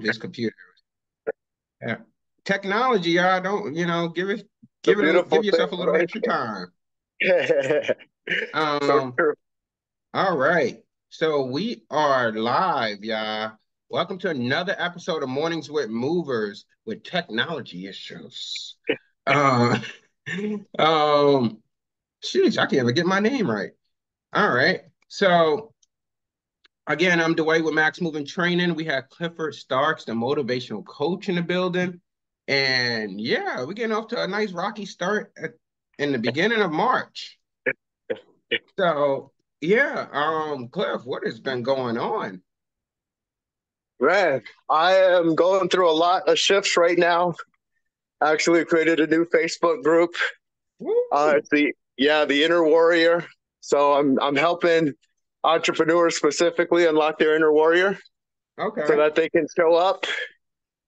this computer. Yeah. Technology, y'all don't, The give beautiful thing, yourself a little right? extra time. So Um, true. all right. So we are live, y'all. Welcome to another episode of Mornings with Movers with technology issues. Uh, um, Sheesh, I can't even get my name right. All right. So again, I'm Dwyght with Max Moving Training. We have Clifford Starks, the motivational coach in the building. And yeah, we're getting off to a nice rocky start in the beginning of March. So yeah, Cliff, what has been going on? Man, I am going through a lot of shifts right now. I actually created a new Facebook group. Woo! It's the Inner Warrior. So I'm helping entrepreneurs specifically unlock their inner warrior so Okay. that they can show up.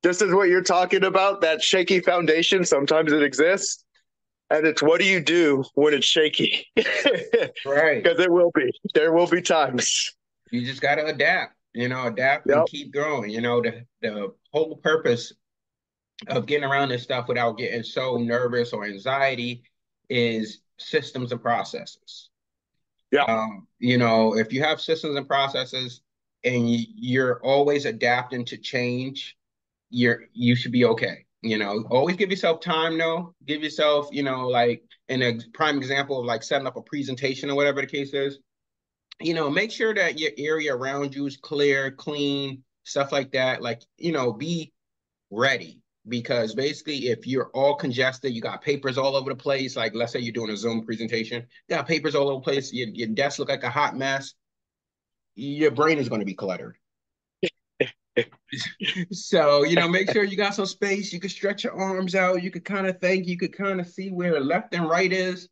This is what you're talking about, that shaky foundation. Sometimes it exists. And it's what do you do when it's shaky? Right. Because it will be. There will be times. You just gotta adapt, adapt and Yep. keep growing. The whole purpose of getting around this stuff without getting so nervous or anxiety is systems and processes. Yeah. If you have systems and processes and you're always adapting to change, you should be okay. Always give yourself time though. Give yourself, like in a prime example of like setting up a presentation or whatever the case is, make sure that your area around you is clear, clean, stuff like that. Like, be ready because basically if you're all congested, you got papers all over the place, like let's say you're doing a Zoom presentation, you got papers all over the place, your desk look like a hot mess, your brain is going to be cluttered. So, make sure you got some space, you can stretch your arms out, you could kind of think, you could kind of see where left and right is,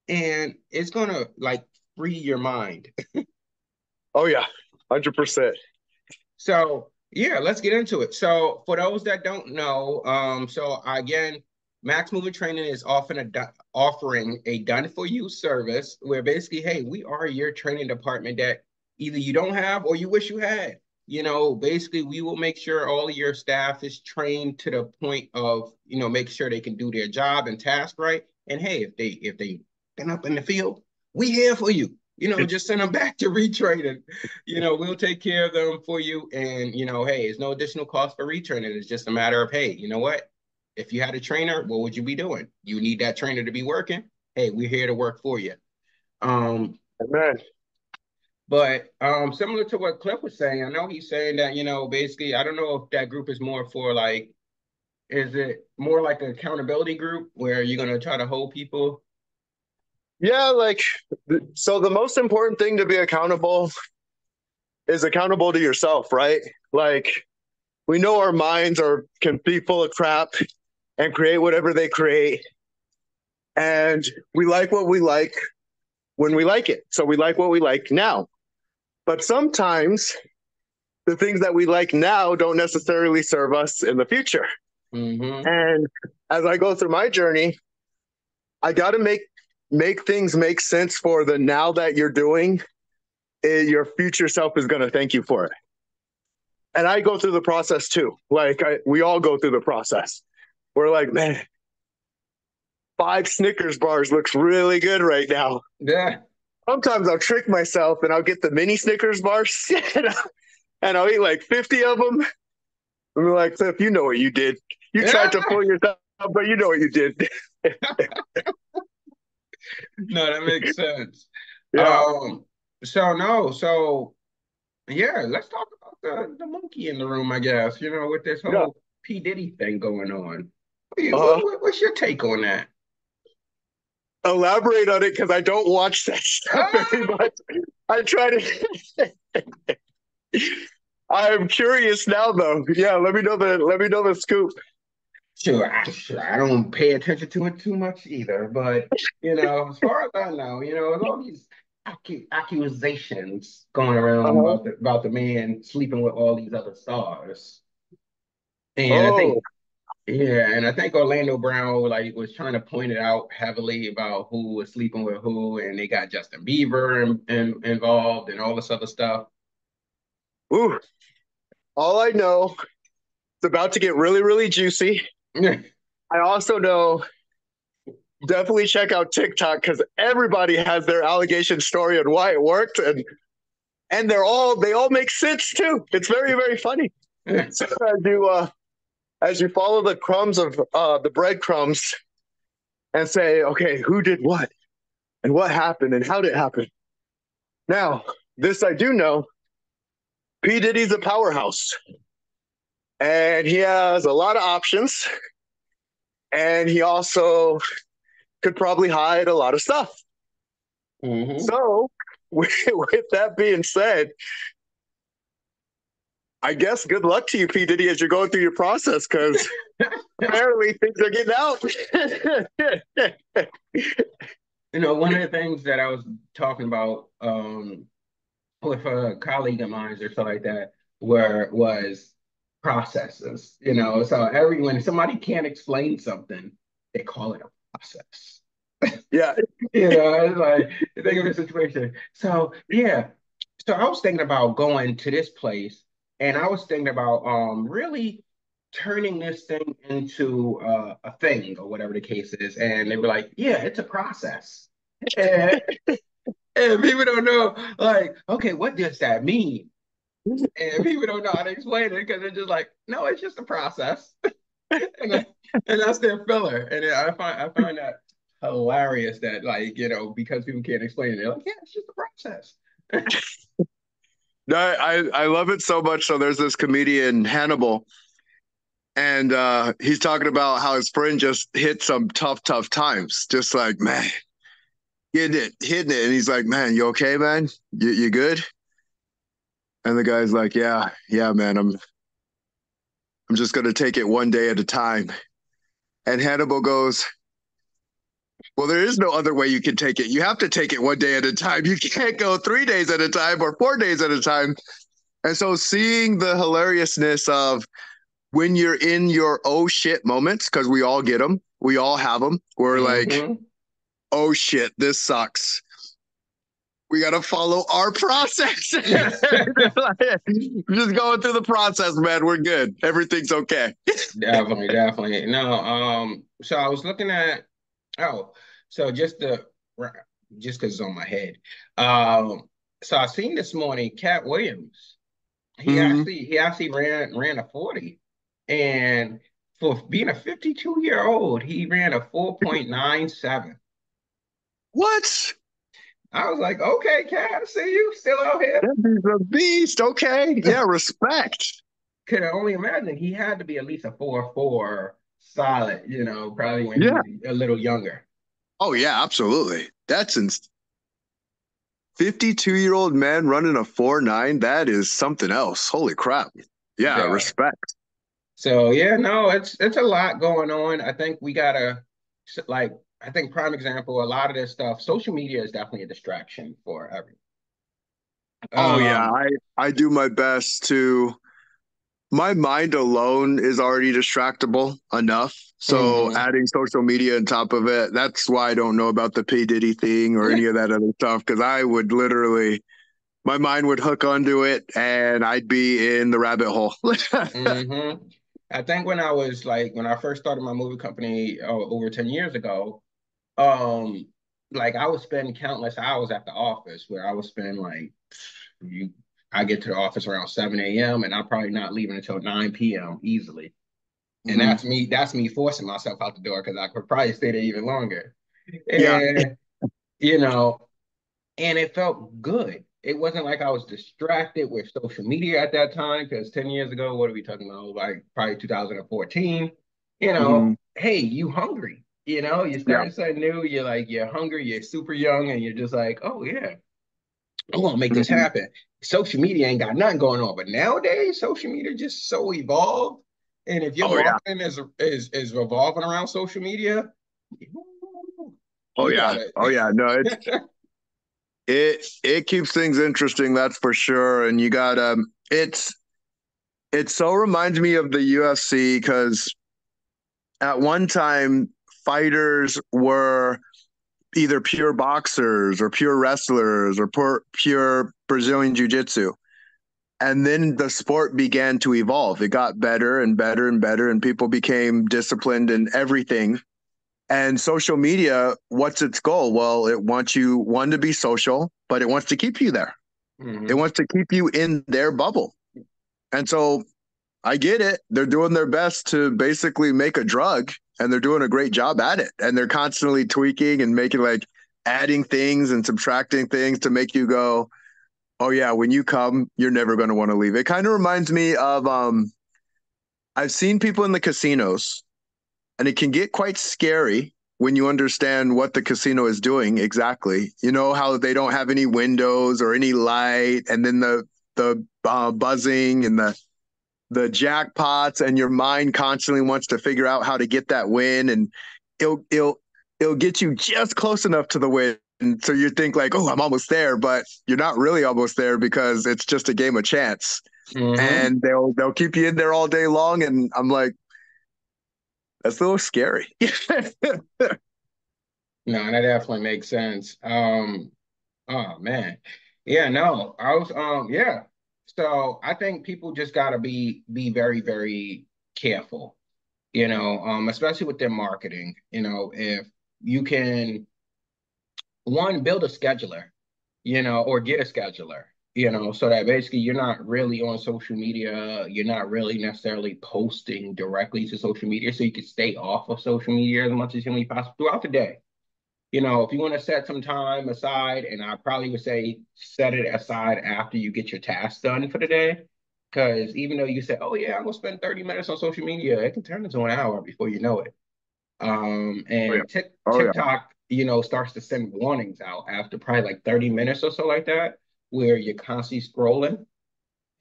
and it's going to like free your mind. Oh yeah. 100%. So yeah, let's get into it. So for those that don't know, so again, Max Movement Training is offering a done for you service where basically, hey, we are your training department that either you don't have or you wish you had. Basically, we will make sure all of your staff is trained to the point of, make sure they can do their job and task right. And hey, if they been up in the field, we here for you. Just send them back to retraining. We'll take care of them for you. And, hey, it's no additional cost for retraining. It's just a matter of, hey, you know what? If you had a trainer, what would you be doing? You need that trainer to be working. Hey, we're here to work for you. Um, Amen. but similar to what Cliff was saying, I know he's saying that, basically, I don't know if that group is more for like, is it more like an accountability group where you're going to try to hold people? Yeah, so the most important thing to be accountable is accountable to yourself, right? Like we know our minds are can be full of crap and create whatever they create. And we like what we like when we like it. So we like what we like now. But sometimes the things that we like now don't necessarily serve us in the future. Mm-hmm. And as I go through my journey, I got to make things make sense for the now that you're doing. Your future self is going to thank you for it. And I go through the process too. We all go through the process. We're like, man, 5 Snickers bars looks really good right now. Yeah. Sometimes I'll trick myself and I'll get the mini Snickers bars and I'll eat like 50 of them. And we're like, Cliff, you know what you did. You tried to Yeah. fool yourself, but you know what you did. No, that makes sense. Yeah. Um, so no, so yeah, let's talk about the monkey in the room, I guess, with this Yeah. whole P. Diddy thing going on. Uh, What's your take on that? Elaborate on it because I don't watch that stuff very Ah! much. I try to. I'm curious now, though. Yeah, let me know the scoop. Sure, I don't pay attention to it too much either, but as far as I know, all these accusations going around Uh-huh. about the man sleeping with all these other stars. And I Oh, think Yeah, and I think Orlando Brown like was trying to point it out heavily about who was sleeping with who, and they got Justin Bieber involved and all this other stuff. ooh. All I know It's about to get really, really juicy. I also know definitely check out TikTok because everybody has their allegation story and why it worked, and they all make sense too. It's very, very funny. So as you follow the crumbs of the breadcrumbs and say, okay, who did what and what happened and how did it happen? Now, this I do know: P Diddy's a powerhouse, and he has a lot of options, and he also could probably hide a lot of stuff. Mm-hmm. So, with that being said, I guess good luck to you, P. Diddy, as you're going through your process, because apparently things are getting out. One of the things that I was talking about with a colleague of mine or something like that, where was processes. So when somebody can't explain something, they call it a process. Yeah. It's like think of a situation. So yeah, so I was thinking about going to this place, and I was thinking about really turning this thing into a thing or whatever the case is. And they were like, "Yeah, it's a process." And, and people don't know, like, okay, what does that mean? And people don't know how to explain it because they're just like, no, it's just a process, and and that's their filler. And I find that hilarious that because people can't explain it, they're like, yeah, it's just a process. No, I love it so much. So there's this comedian, Hannibal, and he's talking about how his friend just hit some tough, tough times. Just like, man, hitting it. And he's like, man, you okay, man? You good? And the guy's like, yeah, man, I'm just gonna take it one day at a time. And Hannibal goes, well, there is no other way you can take it. You have to take it one day at a time. You can't go 3 days at a time or 4 days at a time. And so seeing the hilariousness of when you're in your oh shit moments, because we all get them, we all have them. We're like, Mm-hmm. oh shit, this sucks. We got to follow our process. Just going through the process, man. We're good. Everything's okay. Definitely, definitely. No, so I was looking at, oh, so just because it's on my head. Um, so I seen this morning, Cat Williams. He Mm-hmm. actually he actually ran a 40. And for being a 52-year-old, he ran a 4.97. What? I was like, okay, Cat, I see you still out here. That is a beast. Okay. Yeah, respect. Could only imagine he had to be at least a 4.4 solid, probably when he Yeah. was a little younger. Oh, yeah, absolutely. 52-year-old man running a 4.9. That is something else. Holy crap. Yeah, Yeah. respect. So yeah, no, it's a lot going on. I think we gotta like I think prime example, a lot of this stuff, social media is definitely a distraction for everyone. Oh, yeah. Um, I do my best to my mind alone is already distractible enough. So mhm. adding social media on top of it, that's why I don't know about the P. Diddy thing or any of that other stuff. Cause I would literally, my mind would hook onto it and I'd be in the rabbit hole. hmm I think when I first started my movie company over 10 years ago, um, like I would spend countless hours at the office where I would spend you, I get to the office around 7 a.m. and I'm probably not leaving until 9 p.m. easily. And Mhm. that's me forcing myself out the door because I could probably stay there even longer. Yeah. And, you know, and it felt good. It wasn't like I was distracted with social media at that time because 10 years ago, what are we talking about? Like probably 2014. Mhm. Hey, you hungry? You're Yeah. starting something new. You're hungry. You're super young, and you're just like, oh yeah, I'm gonna make this Mhm. happen. Social media ain't got nothing going on, but nowadays, social media just so evolved. And if your Oh, yeah. marketing is revolving around social media, Oh, you yeah. gotta. Oh, yeah. No, it keeps things interesting. That's for sure. And you gotta, it so reminds me of the UFC because at one time fighters were either pure boxers or pure wrestlers or pure Brazilian jiu-jitsu. And then the sport began to evolve. It got better and better and better, and people became disciplined in everything. And social media, what's its goal? Well, it wants you, one, to be social, but it wants to keep you there. It Mm-hmm. wants to keep you in their bubble. And so I get it. They're doing their best to basically make a drug, and they're doing a great job at it. And they're constantly tweaking and making, like, adding things and subtracting things to make you go, oh yeah, when you come, you're never going to want to leave. It kind of reminds me of I've seen people in the casinos, and it can get quite scary when you understand what the casino is doing exactly. You know how they don't have any windows or any light, and then the buzzing and the jackpots, and your mind constantly wants to figure out how to get that win, and it'll get you just close enough to the win. And so you think like, oh, I'm almost there, but you're not really almost there because it's just a game of chance. Mm-hmm. And they'll keep you in there all day long. And I'm like, that's a little scary. No, that definitely makes sense. Oh man. Yeah, no. I was yeah. So I think people just gotta be very, very careful, especially with their marketing. If you can one, build a scheduler, or get a scheduler, so that basically you're not really on social media, you're not really necessarily posting directly to social media, so you can stay off of social media as much as humanly possible throughout the day. If you want to set some time aside, and I probably would say set it aside after you get your tasks done for the day. Because even though you say, oh, yeah, I'm going to spend 30 minutes on social media, it can turn into an hour before you know it. Oh yeah. And Oh yeah. TikTok, starts to send warnings out after probably like 30 minutes or so like that, where you're constantly scrolling.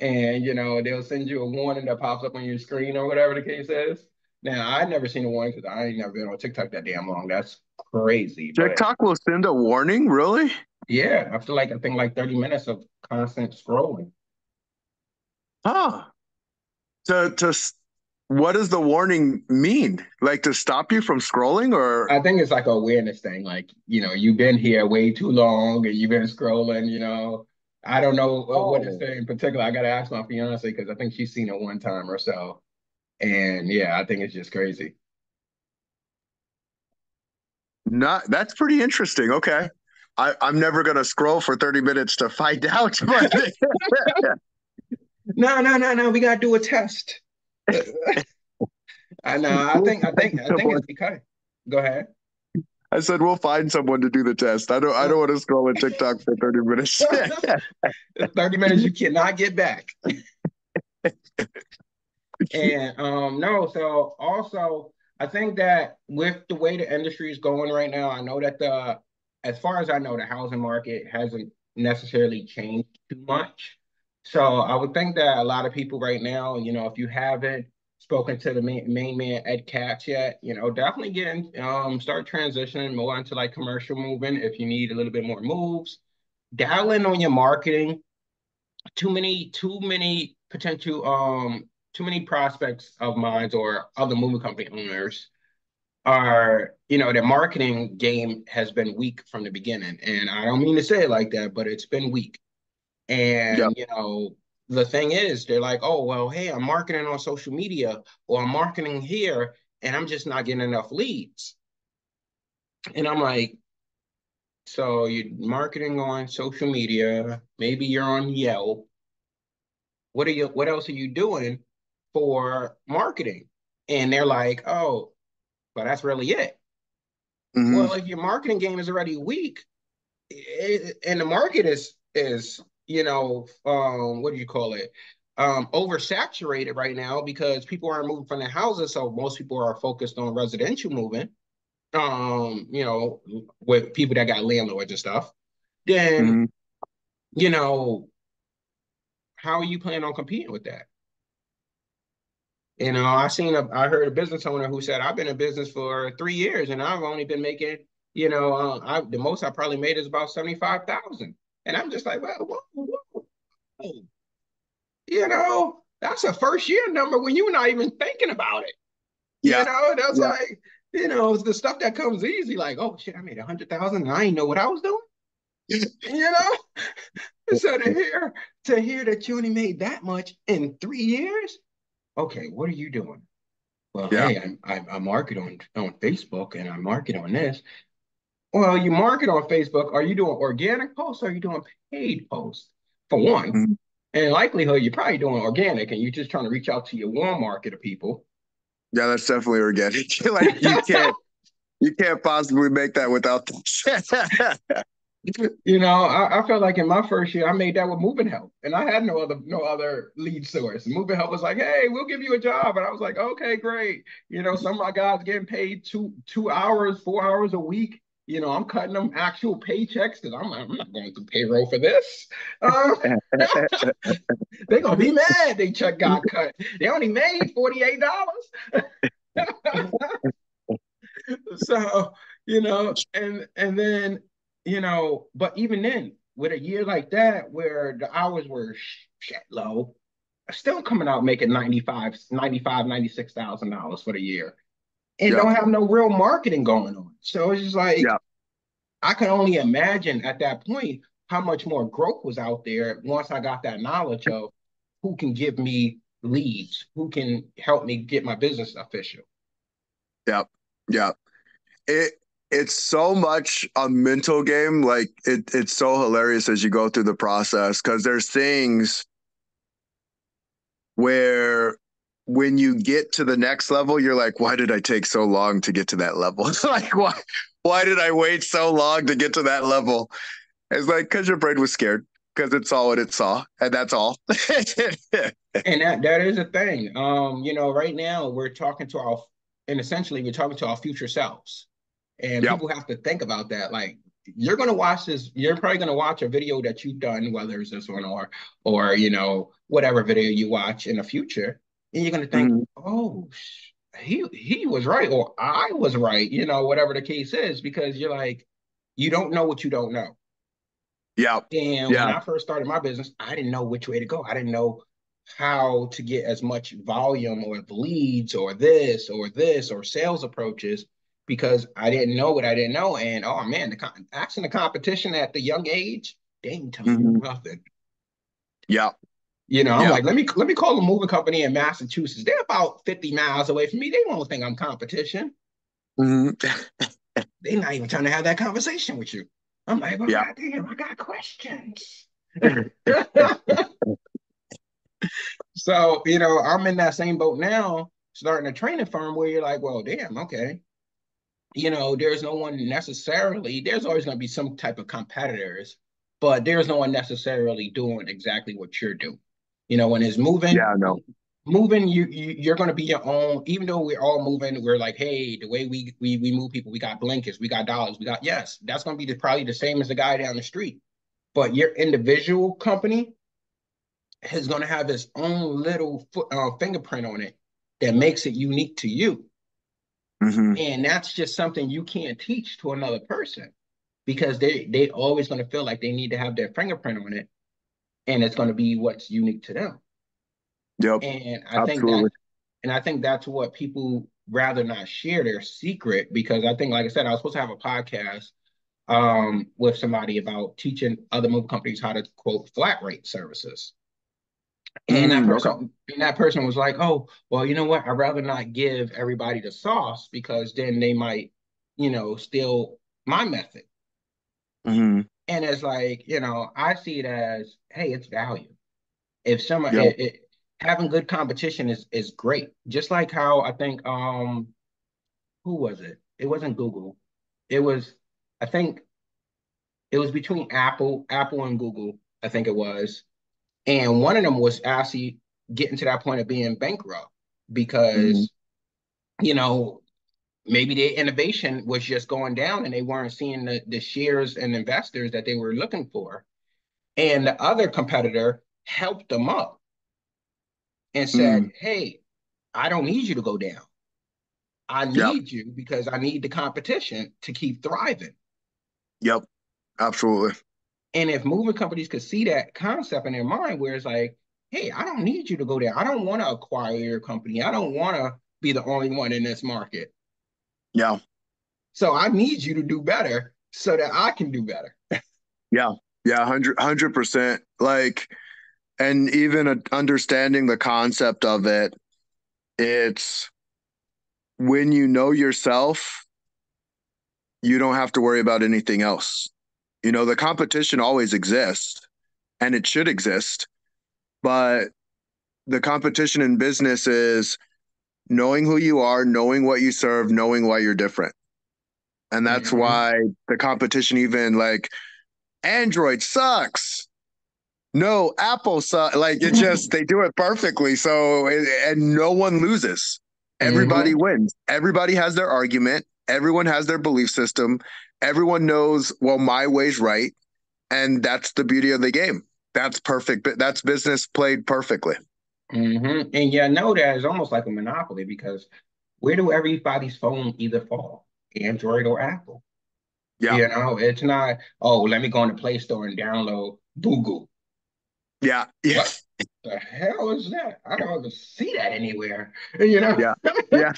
And, they'll send you a warning that pops up on your screen or whatever the case is. Now, I've never seen a warning because I ain't never been on TikTok that damn long. That's crazy. But TikTok will send a warning, really? yeah, after like I think like 30 minutes of constant scrolling. Huh. To what does the warning mean? Like to stop you from scrolling, or I think it's like a awareness thing. Like, you've been here way too long and you've been scrolling, I don't know what to oh, say in particular. I gotta ask my fiance because I think she's seen it one time or so. And yeah, I think it's just crazy. not that's pretty interesting. Okay. I'm never gonna scroll for 30 minutes to find out, but No, no, no, no. We gotta do a test. I know. I we'll think I think find I think someone. it's because go ahead. I said we'll find someone to do the test. I don't want to scroll on TikTok for 30 minutes. 30 minutes you cannot get back. And no, so also I think that with the way the industry is going right now, I know that as far as I know, the housing market hasn't necessarily changed too much. So I would think that a lot of people right now, if you haven't spoken to the main man Ed Katz yet, definitely start transitioning more into like commercial moving if you need a little bit more moves. Dial in on your marketing. Too many potential too many prospects of mine or other movie company owners are, their marketing game has been weak from the beginning. And I don't mean to say it like that, but it's been weak. Yeah. And, the thing is, they're like, oh, well, hey, I'm marketing on social media or I'm marketing here and I'm just not getting enough leads. And I'm like, so you're marketing on social media, maybe you're on Yelp. What else are you doing for marketing? And they're like, oh, but that's really it. Hmm. Well, if your marketing game is already weak, and the market is what do you call it? Oversaturated right now because people aren't moving from their houses, so most people are focused on residential moving. With people that got landlords and stuff. Then, Hmm. you know, how are you planning on competing with that? I heard a business owner who said, I've been in business for 3 years and I've only been making, the most I probably made is about 75,000. And I'm just like, well, whoa, that's a first year number when you're not even thinking about it. Yeah. That's Yeah. like, it's the stuff that comes easy, like, oh shit, I made 100,000 and I didn't know what I was doing. You know? So to hear that you only made that much in 3 years, okay, what are you doing? Well, Yeah. hey, I market on Facebook and I market on this. Well, you market on Facebook. Are you doing organic posts or are you doing paid posts? For one, Mhm. and in likelihood, you're probably doing organic and you're just trying to reach out to your warm market of people. Yeah, that's definitely organic. Like you can't possibly make that without that. I felt like in my first year, I made that with Moving Help, and I had no other lead source. Moving Help was like, "Hey, we'll give you a job," and I was like, "Okay, great." Some of my guys getting paid two hours, 4 hours a week. I'm cutting them actual paychecks because I'm not going through payroll for this. Uh, they're gonna be mad they check got cut. They only made $48. So, and then, but even then, with a year like that where the hours were shit low, still coming out making 95, $96,000 for the year and Yep. don't have no real marketing going on. So it's just like Yeah. I can only imagine at that point how much more growth was out there once I got that knowledge of who can give me leads, who can help me get my business official. Yep. Yep. It it's so much a mental game. Like it's so hilarious as you go through the process because there's things where when you get to the next level, you're like, why did I take so long to get to that level? Like why did I wait so long to get to that level? It's like because your brain was scared because it saw what it saw, and that's all. And that is a thing. Right now and essentially we're talking to our future selves. And Yep. people have to think about that. Like you're gonna watch this, you're probably gonna watch a video that you've done, whether it's this one or whatever video you watch in the future, and you're gonna think, Mhm. oh, he was right, or I was right, whatever the case is, because you're like, you don't know what you don't know. Yep. And when Yeah. I first started my business, I didn't know which way to go. I didn't know how to get as much volume or leads or sales approaches because I didn't know what I didn't know. And oh man, asking the competition at the young age, they ain't telling you Mhm. nothing. Yep. I'm Yep. like, let me call a moving company in Massachusetts. They're about 50 miles away from me. They won't think I'm competition. Mhm. They're not even trying to have that conversation with you. I'm like, well, Yep. goddamn, I got questions. So, I'm in that same boat now, starting a training firm where you're like, well, damn, okay. There's no one necessarily, there's always going to be some type of competitors, but there's no one necessarily doing exactly what you're doing. When it's moving, Yeah. No. you're going to be your own, even though we're all moving, we're like, hey, the way we move people, we got blinkers, we got dollars, yes, that's going to be probably the same as the guy down the street. But your individual company, is going to have its own little fingerprint on it that makes it unique to you. Hmm. And that's just something you can't teach to another person because they always going to feel like they need to have their fingerprint on it and it's going to be what's unique to them. Yep. And I think that Absolutely. and I think that's what people rather not share their secret because I think, like I said, I was supposed to have a podcast with somebody about teaching other mobile companies how to quote flat rate services. And that Okay. person and that person was like, "Oh, well, you know what? I'd rather not give everybody the sauce because then they might, steal my method." Hmm. And it's like, I see it as, hey, it's value. If someone Yep. having good competition is great. Just like how I think who was it? It wasn't Google. It was I think it was between Apple and Google, I think it was. And one of them was actually getting to that point of being bankrupt Hmm. because, you know, maybe their innovation was just going down and they weren't seeing the shares and investors that they were looking for. And the other competitor helped them up and said, Mm. hey, I don't need you to go down. I Yep. need you because I need the competition to keep thriving. Yep. Absolutely. And if moving companies could see that concept in their mind, where it's like, hey, I don't need you to go there. I don't want to acquire your company. I don't want to be the only one in this market. Yeah. So I need you to do better so that I can do better. Yeah. Yeah, 100%. Like, and even understanding the concept of it, it's when you know yourself, you don't have to worry about anything else. You know, the competition always exists and it should exist, but the competition in business is knowing who you are, knowing what you serve, knowing why you're different. And that's Hmm. why the competition, even like Android sucks. No, Apple sucks. Like it just, they do it perfectly. So, and no one loses. Everybody Hmm. wins. Everybody has their argument. Everyone has their belief system. Everyone knows, well, my way's right. And that's the beauty of the game. That's perfect. That's business played perfectly. And yeah, I know that it's almost like a monopoly because where do everybody's phone either fall? Android or Apple? Yeah. You know, it's not, oh, let me go on the Play Store and download Google. Yeah. Yeah. What the hell is that? I don't even see that anywhere. You know? Yeah. Yeah.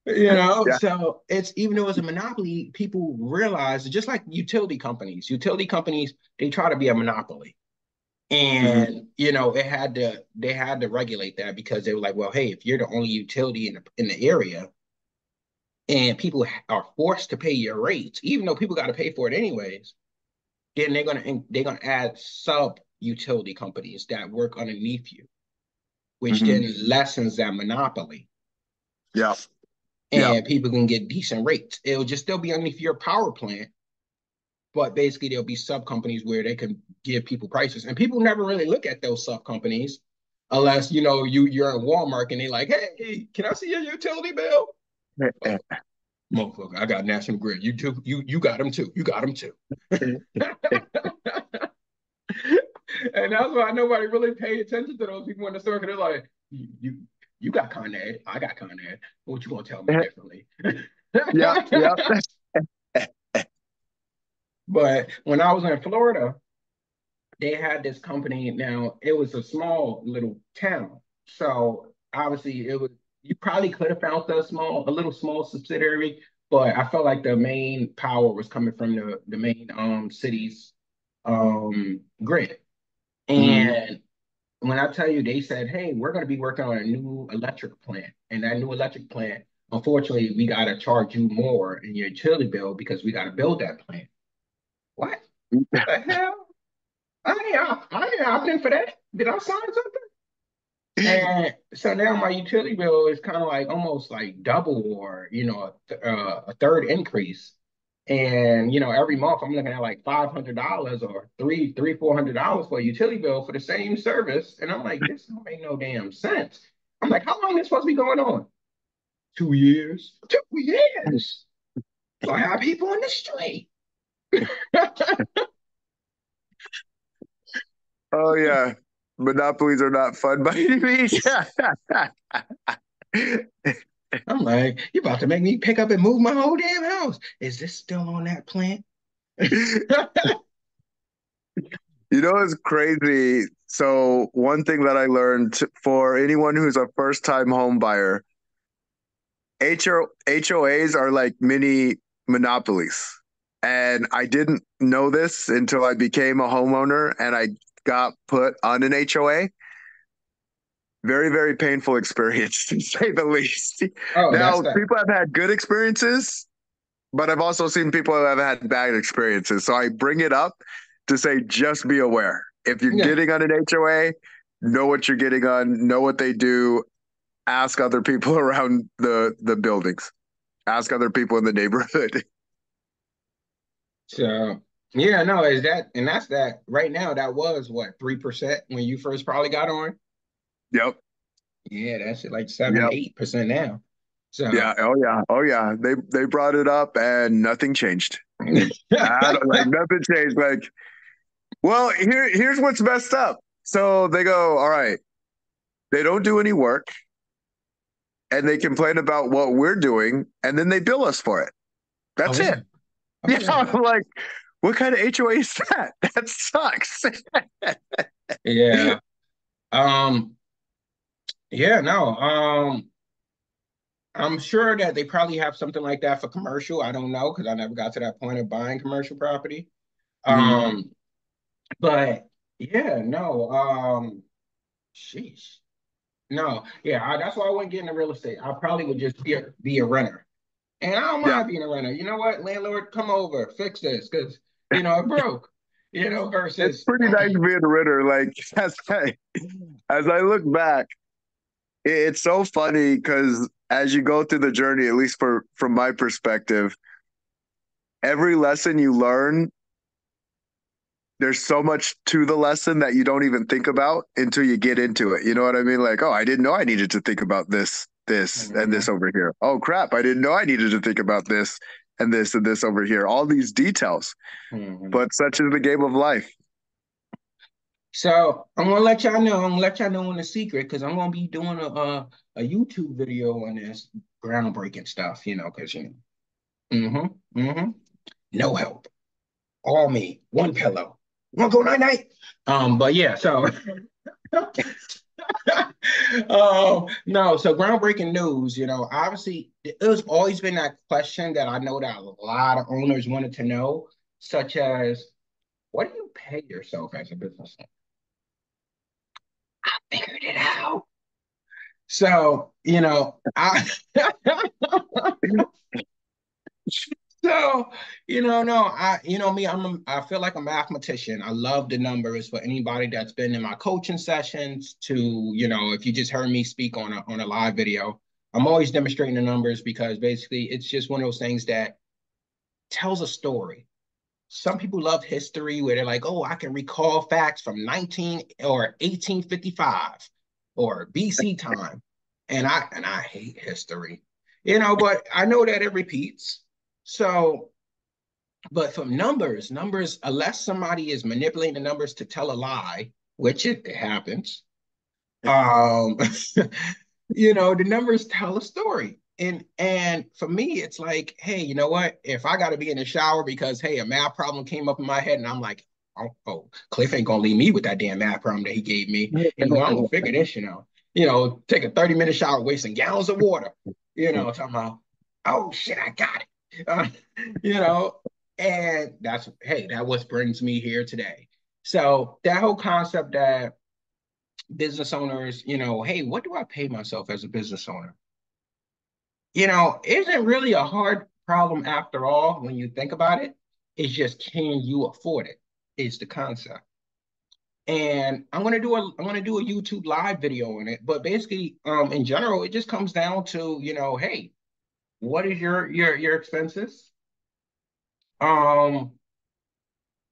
You know, Yeah. so it's even though it's a monopoly, people realize just like utility companies, they try to be a monopoly. Hmm. And you know, they had to regulate that because they were like, well, hey, if you're the only utility in the area and people are forced to pay your rates, even though people got to pay for it anyways, then they're gonna add sub utility companies that work underneath you, which Hmm. then lessens that monopoly, Yeah. Yeah. and people can get decent rates. It'll just still be underneath your power plant, but basically there'll be sub companies where they can give people prices, and people never really look at those sub companies unless you know you're in Walmart and they're like, hey, can I see your utility bill? Oh, motherfucker, I got National Grid. You too. You got them too. You got them too. And that's why nobody really paid attention to those people in the store. Cause they're like, you got Con Ed, I got Con Ed. What you gonna tell me differently? Yeah. Yeah. But when I was in Florida, they had this company. Now it was a small little town, so obviously it was. You probably could have found a little small subsidiary, but I felt like the main power was coming from the main city's grid. Hmm. And when I tell you, they said, hey, we're going to be working on a new electric plant. And that new electric plant, unfortunately, we got to charge you more in your utility bill because we got to build that plant. What the hell? I ain't opting for that. Did I sign something? And so now my utility bill is kind of like almost like double or, you know, a third increase. And, you know, every month I'm looking at like $500 or $400 for a utility bill for the same service. And I'm like, this don't make no damn sense. I'm like, how long is this supposed to be going on? 2 years. 2 years. So I have people in the street. Oh yeah. Monopolies are not fun by any means. I'm like, you about to make me pick up and move my whole damn house. Is this still on that plan? You know, it's crazy. So one thing that I learned for anyone who's a first time home buyer, HOAs are like mini monopolies. And I didn't know this until I became a homeowner and I got put on an HOA. Very, very painful experience to say the least. Oh, that's Now, that. people have had good experiences, but I've also seen people who have had bad experiences. So I bring it up to say, just be aware. If you're Yeah. getting on an HOA, know what you're getting on, know what they do, ask other people around the buildings, ask other people in the neighborhood. So yeah, no, is that and that's that right now that was what 3% when you first probably got on? Yep. Yeah, that's like seven, Yep. 8% now. Yeah. So Oh yeah. Oh yeah. They brought it up and nothing changed. I don't, like nothing changed. Like, well, here's what's messed up. So they go, all right, they don't do any work and they complain about what we're doing and then they bill us for it. oh That's yeah. it. Oh Yeah, yeah. I'm like, what kind of HOA is that? That sucks. Yeah. Um yeah, no. I'm sure that they probably have something like that for commercial. I don't know because I never got to that point of buying commercial property. Mhm. Um But yeah, no, sheesh. No, yeah, that's why I wouldn't get into real estate. I probably would just be a renter. And I don't Yeah, mind being a renter. You know what, landlord, come over, fix this, because it broke. it's Versus pretty nice being a renter. Like as I look back, it's so funny because as you go through the journey, at least from my perspective, every lesson you learn, there's so much to the lesson that you don't even think about until you get into it. You know what I mean? Like, oh, I didn't know I needed to think about this, and this Mhm, over here. Oh crap, I didn't know I needed to think about this and this over here. All these details. mhm. But such is the game of life. So I'm gonna let y'all know. I'm gonna let y'all know in the secret because I'm gonna be doing a YouTube video on this groundbreaking stuff. Because no help, all me, one pillow. Wanna go night night? But yeah, so no, so groundbreaking news. Obviously, there's always been that question that I know that a lot of owners wanted to know, such as, what do you pay yourself as a business owner? Figured it out. So, so, no, me, I feel like a mathematician. I love the numbers. For anybody that's been in my coaching sessions to, if you just heard me speak on a live video, I'm always demonstrating the numbers because basically it's just one of those things that tells a story. Some people love history where they're like, oh, I can recall facts from 19 or 1855 or BC time. And I hate history, but I know that it repeats. So, but from numbers, unless somebody is manipulating the numbers to tell a lie, which it happens, um, the numbers tell a story. And for me, it's like, hey, you know what? If I got to be in the shower because hey, a math problem came up in my head, and I'm like, oh, Cliff ain't gonna leave me with that damn math problem that he gave me. I'm gonna figure this, take a 30-minute shower, wasting gallons of water, talking about, oh shit, I got it. You know, and that what brings me here today. So that whole concept that business owners, hey, what do I pay myself as a business owner? Isn't really a hard problem after all when you think about it. It's just, can you afford it? Is the concept. And I'm gonna do a YouTube live video on it. But basically, in general, it just comes down to, hey, what is your expenses? Um,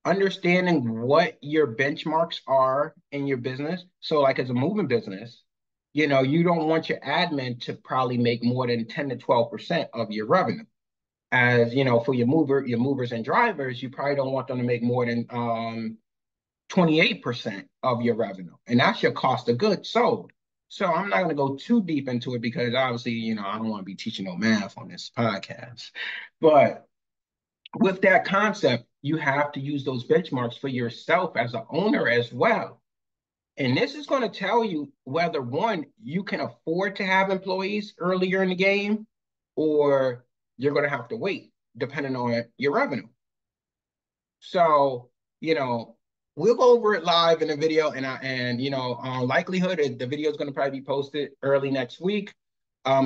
Understanding what your benchmarks are in your business. So, like as a moving business, you don't want your admin to probably make more than 10 to 12% of your revenue. As for your movers and drivers, you probably don't want them to make more than 28% of your revenue. And that's your cost of goods sold. So I'm not going to go too deep into it because obviously, I don't want to be teaching no math on this podcast. But with that concept, you have to use those benchmarks for yourself as an owner as well. And this is going to tell you whether one, you can afford to have employees earlier in the game, or you're going to have to wait, depending on your revenue. So, you know, we'll go over it live in a video, and likelihood the video is going to probably be posted early next week.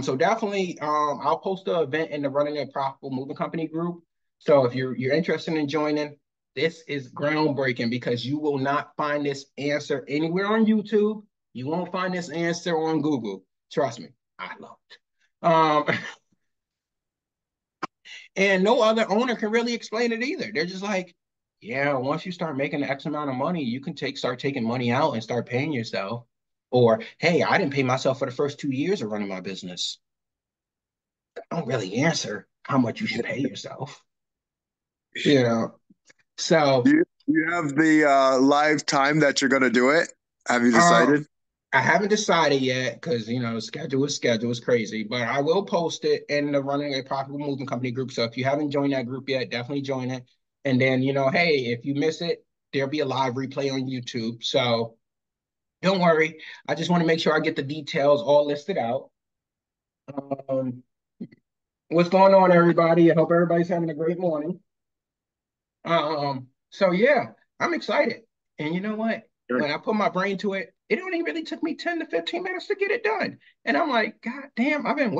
So definitely, I'll post the event in the Running a Profitable Moving Company group. So if you're interested in joining, this is groundbreaking because you will not find this answer anywhere on YouTube. You won't find this answer on Google. Trust me, I love it. And no other owner can really explain it either. They're just like, yeah, once you start making X amount of money, you can start taking money out and start paying yourself. Or, hey, I didn't pay myself for the first 2 years of running my business. I don't really answer how much you should pay yourself. You know. So Do you have the live time that you're going to do it? Have you uh decided? I haven't decided yet because the schedule is crazy, but I will post it in the Running a Profitable Moving Company group. So if you haven't joined that group yet, definitely join it. And then, hey, if you miss it, there'll be a live replay on YouTube. So don't worry. I just want to make sure I get the details all listed out. Um, what's going on, everybody? I hope everybody's having a great morning. So yeah, I'm excited. And you know what? When I put my brain to it, it only really took me 10 to 15 minutes to get it done. And I'm like, God damn, I've been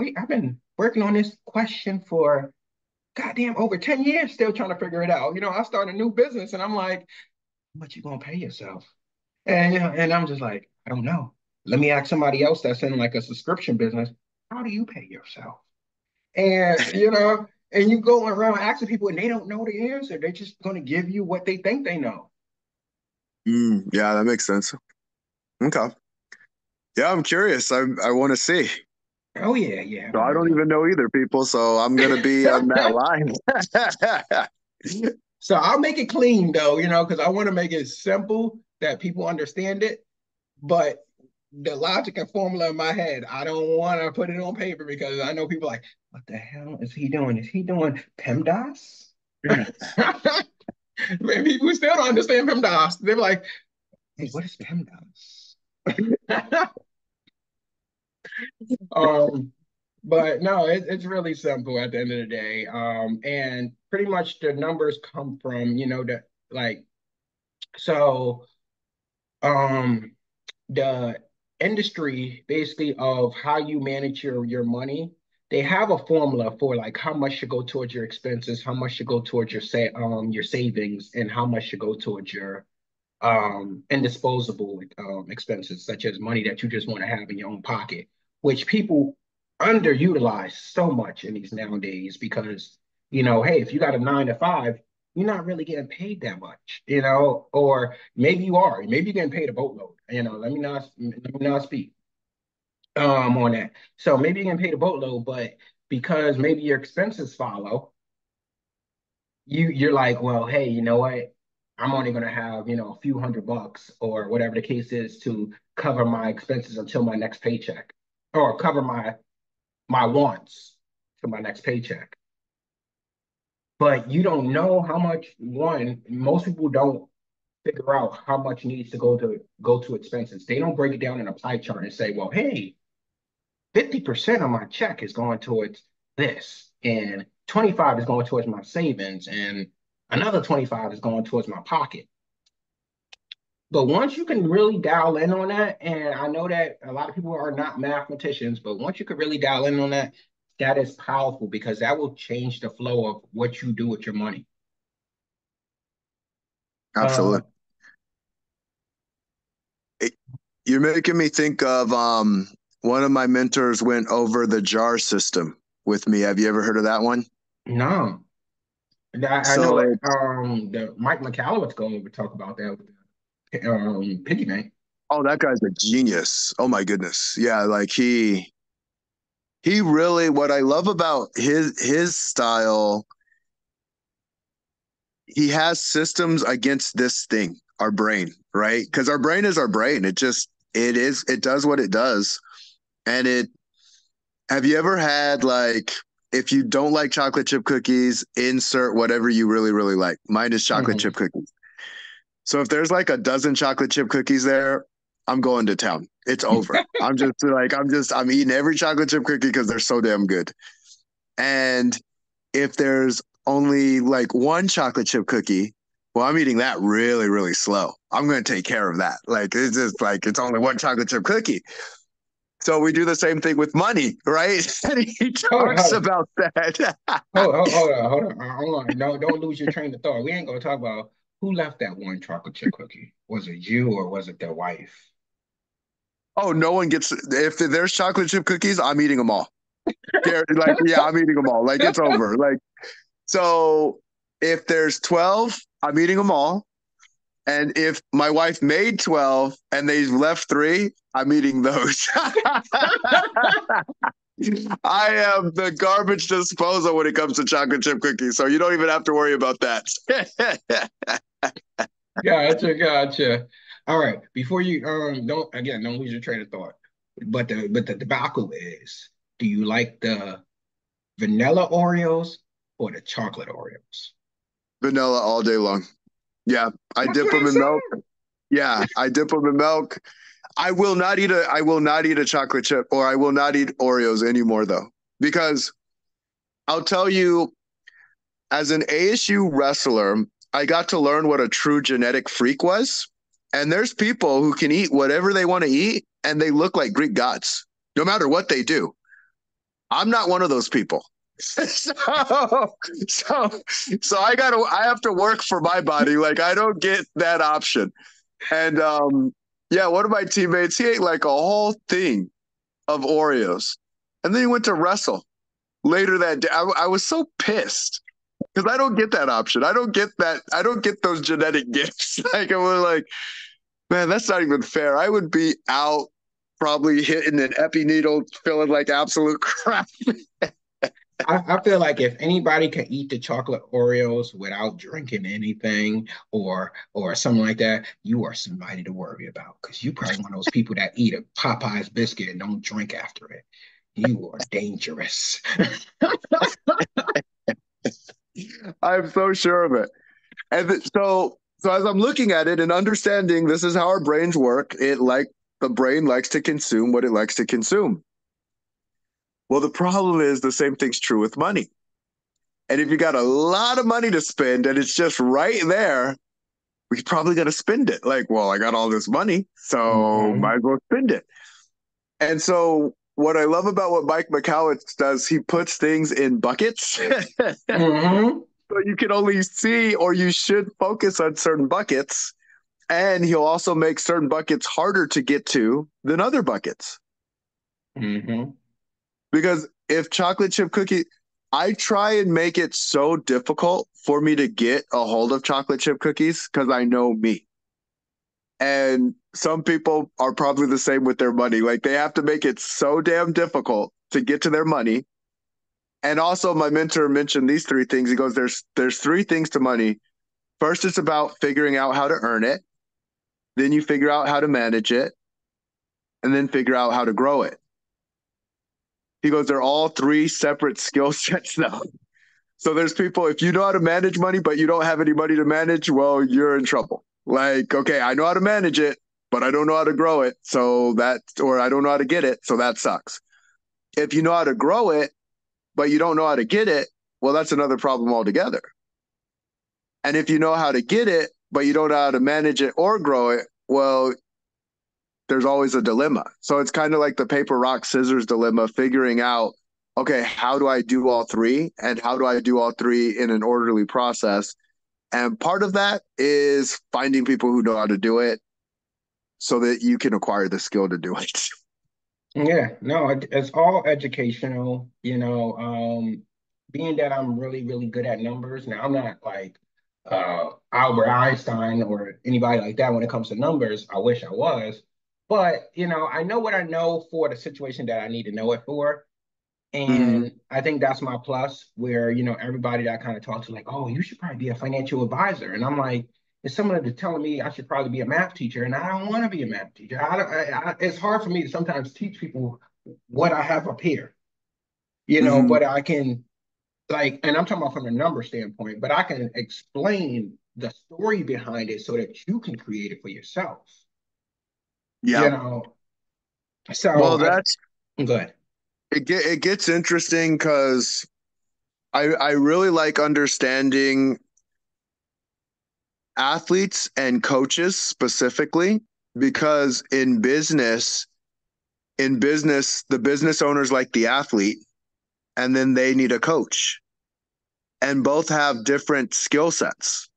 working on this question for goddamn over 10 years, still trying to figure it out. I started a new business and I'm like, how much you gonna pay yourself? And I'm just like, I don't know. Let me ask somebody else that's in like a subscription business, how do you pay yourself? And you go around asking people and they don't know the answer. They're just gonna give you what they think they know. Yeah, that makes sense. Okay. Yeah, I'm curious. I want to see. Oh yeah, yeah. So I don't even know either, people. So I'm gonna be on that line. So I'll make it clean though, because I want to make it simple that people understand it. But the logic and formula in my head, I don't want to put it on paper because I know people are like, what the hell is he doing? Is he doing PEMDAS? Man, people still don't understand PEMDAS. They're like, hey, what is PEMDAS? um, but no, it's really simple at the end of the day. And pretty much the numbers come from, the like, so um the industry basically of how you manage your money, they have a formula for like how much should go towards your expenses, how much should go towards your savings, and how much should go towards your indisposable expenses, such as money that you just want to have in your own pocket, which people underutilize so much in these nowadays because, hey, if you got a 9 to 5, you're not really getting paid that much, or maybe you are, maybe you're getting paid a boatload. Let me not speak on that. So maybe you're getting paid a boatload, but because maybe your expenses follow, you're like, well, hey, you know what? I'm only gonna have, a few $100 or whatever the case is to cover my expenses until my next paycheck, or cover my wants to my next paycheck. But you don't know how much most people don't figure out how much needs to go to expenses. They don't break it down in a pie chart and say, well, hey, 50% of my check is going towards this, and 25 is going towards my savings, and another 25 is going towards my pocket. But once you can really dial in on that, and I know that a lot of people are not mathematicians, but once you can really dial in on that, that is powerful because that will change the flow of what you do with your money. Uh, Absolutely. You're making me think of one of my mentors went over the jar system with me. Have you ever heard of that one? no, I know So what it's the Mike McCallow's going to talk about that with piggy bank. oh, that guy's a genius. Oh my goodness. Yeah, like he really what I love about his style, he has systems against this thing, our brain, right? Because our brain is our brain. It does what it does. And it have you ever had like if you don't like chocolate chip cookies, insert whatever you really, really like. Mine is chocolate Mhm. chip cookies. So if there's like a dozen chocolate chip cookies there, I'm going to town. It's over. I'm eating every chocolate chip cookie because they're so damn good. And if there's only like one chocolate chip cookie, well, I'm eating that really, really slow. I'm going to take care of that. Like it's just like it's only one chocolate chip cookie. So we do the same thing with money, right? And he Hold talks on, about that. hold on. No, don't lose your train of thought. We ain't gonna talk about who left that one chocolate chip cookie. Was it you or was it their wife? Oh, no one gets if there's chocolate chip cookies, I'm eating them all. Like, yeah, I'm eating them all. Like it's over. Like so if there's 12, I'm eating them all. And if my wife made 12 and they left 3, I'm eating those. I am the garbage disposal when it comes to chocolate chip cookies. So you don't even have to worry about that. Gotcha. All right. Before you don't lose your train of thought. But the debacle is, do you like the vanilla Oreos or the chocolate Oreos? Vanilla all day long. Yeah, I That's dip what them I in milk. said. Yeah, I dip them in milk. I will not eat a chocolate chip or I will not eat Oreos anymore though. Because I'll tell you, as an ASU wrestler, I got to learn what a true genetic freak was. And there's people who can eat whatever they want to eat and they look like Greek gods, no matter what they do. I'm not one of those people. so, so I have to work for my body. Like I don't get that option. And yeah, one of my teammates, he ate like a whole thing of Oreos. And then he went to wrestle later that day. I was so pissed because I don't get that option. I don't get that. I don't get those genetic gifts. Like I was like, man, that's not even fair. I would be out probably hitting an epi needle, feeling like absolute crap. I feel like if anybody can eat the chocolate Oreos without drinking anything or something like that, you are somebody to worry about because you probably one of those people that eat a Popeye's biscuit and don't drink after it. You are dangerous. I'm so sure of it. And so as I'm looking at it and understanding this is how our brains work, the brain likes to consume what it likes to consume. Well, the problem is the same thing's true with money. And if you got a lot of money to spend and it's just right there, we're probably going to spend it. Like, well, I got all this money, so might as well spend it. And so what I love about what Mike McCowitz does, he puts things in buckets. Mm-hmm. So you can only see or you should focus on certain buckets. And he'll also make certain buckets harder to get to than other buckets. Mm-hmm. Because if chocolate chip cookie, I try and make it so difficult for me to get a hold of chocolate chip cookies because I know me. And some people are probably the same with their money. Like they have to make it so damn difficult to get to their money. And also my mentor mentioned these three things. He goes, there's three things to money. First, it's about figuring out how to earn it. Then you figure out how to manage it. And then figure out how to grow it. He goes, they're all three separate skill sets though. So there's people, if you know how to manage money, but you don't have any money to manage, well, you're in trouble. Like, okay, I know how to manage it, but I don't know how to grow it. Or I don't know how to get it. So that sucks. If you know how to grow it, but you don't know how to get it, well, that's another problem altogether. And if you know how to get it, but you don't know how to manage it or grow it, well, there's always a dilemma. So it's kind of like the paper, rock, scissors dilemma, figuring out, okay, how do I do all three? And how do I do all three in an orderly process? And part of that is finding people who know how to do it so that you can acquire the skill to do it. Yeah, no, it's all educational, being that I'm really, really good at numbers. Now, I'm not like Albert Einstein or anybody like that when it comes to numbers. I wish I was. But, I know what I know for the situation that I need to know it for. Mm-hmm. And I think that's my plus, where, everybody that I kind of talk to, like, oh, you should probably be a financial advisor. And I'm like, it's someone that's telling me I should probably be a math teacher, and I don't want to be a math teacher. It's hard for me to sometimes teach people what I have up here, Mm-hmm. but I can, like, and I'm talking about from a number standpoint, but I can explain the story behind it so that you can create it for yourself, you Yeah. know. So Well, I that's go ahead. it gets interesting because I really like understanding athletes and coaches specifically because in business the business owners like the athlete and then they need a coach and both have different skill sets.